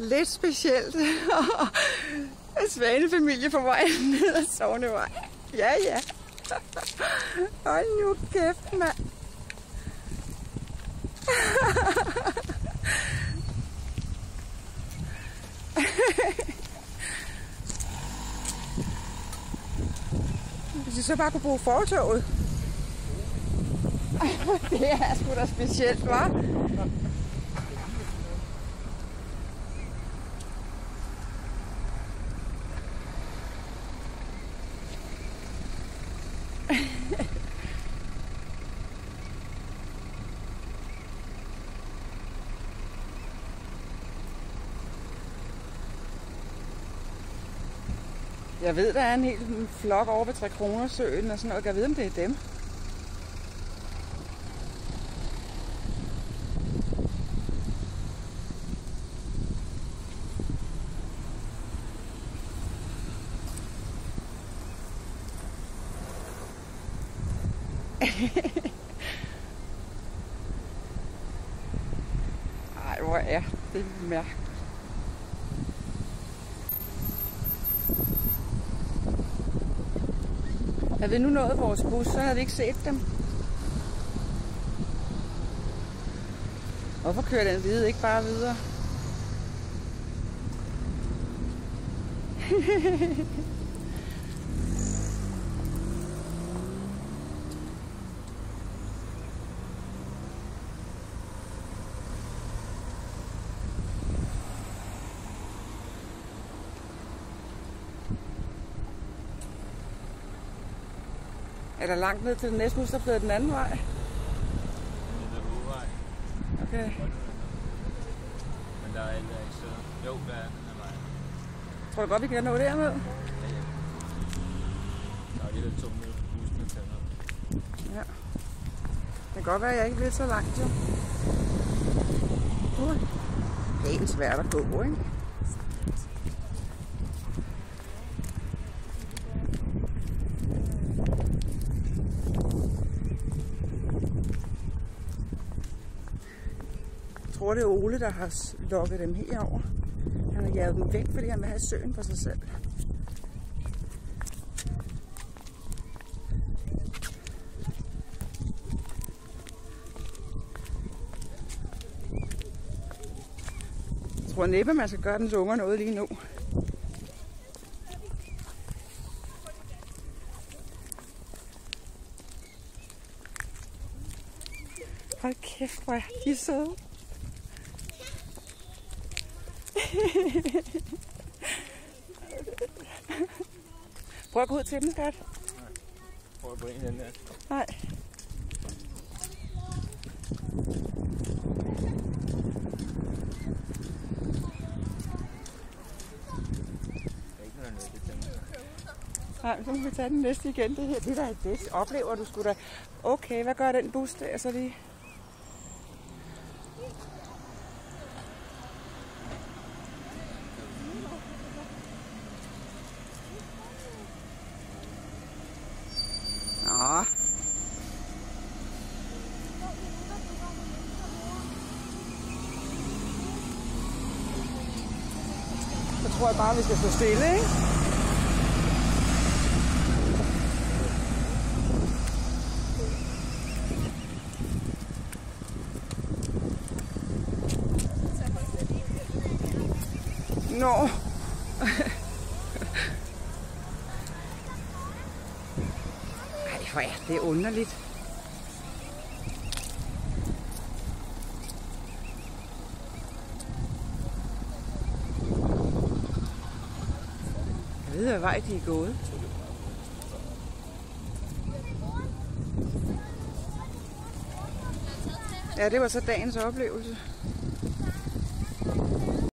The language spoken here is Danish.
lidt specielt. Svanefamilie på vej ned ad Sognevej. Ja, ja. Hold nu kæft, mand. Hvis vi så bare kunne bruge fortoget. Det er sgu da specielt, hva'? Jeg ved, der er en hel flok over ved 3 kroner søen og sådan noget. Jeg ved, om det er dem. Ej, hvor er det mærkeligt. Havde vi nu nået vores bus, så havde vi ikke set dem. Hvorfor kører den hvide ikke bare videre? Er der langt ned til den næste bus, så bliver den anden vej? Okay. Men der er ikke så... Jo, der er den her vej. Tror du godt, vi kan nå derned? Ja, ja. Der er lidt 2 minutter på bussen til ned. Ja. Det kan godt være, at jeg ikke bliver så langt, jo. Det er svært at gå, ikke? Jeg tror, det er Ole, der har lukket dem herover. Han har jaget dem væk, fordi han vil have søen for sig selv. Jeg tror næppe, man skal gøre dens unger noget lige nu. Hold kæft, hvor er de søde. Prøv at gå ud til dem, skat. Prøv at gå ind i den der. Nej. Nej, så må vi tage den næste igen. Det her, det der er det. Oplever du sgu da. Okay, hvad gør den bus der så lige? Nå. Så tror jeg bare, vi skal stå stille, ikke? Nå. Ej, hvor er det underligt. Jeg ved, hvad vej de er gået. Ja, det var så dagens oplevelse.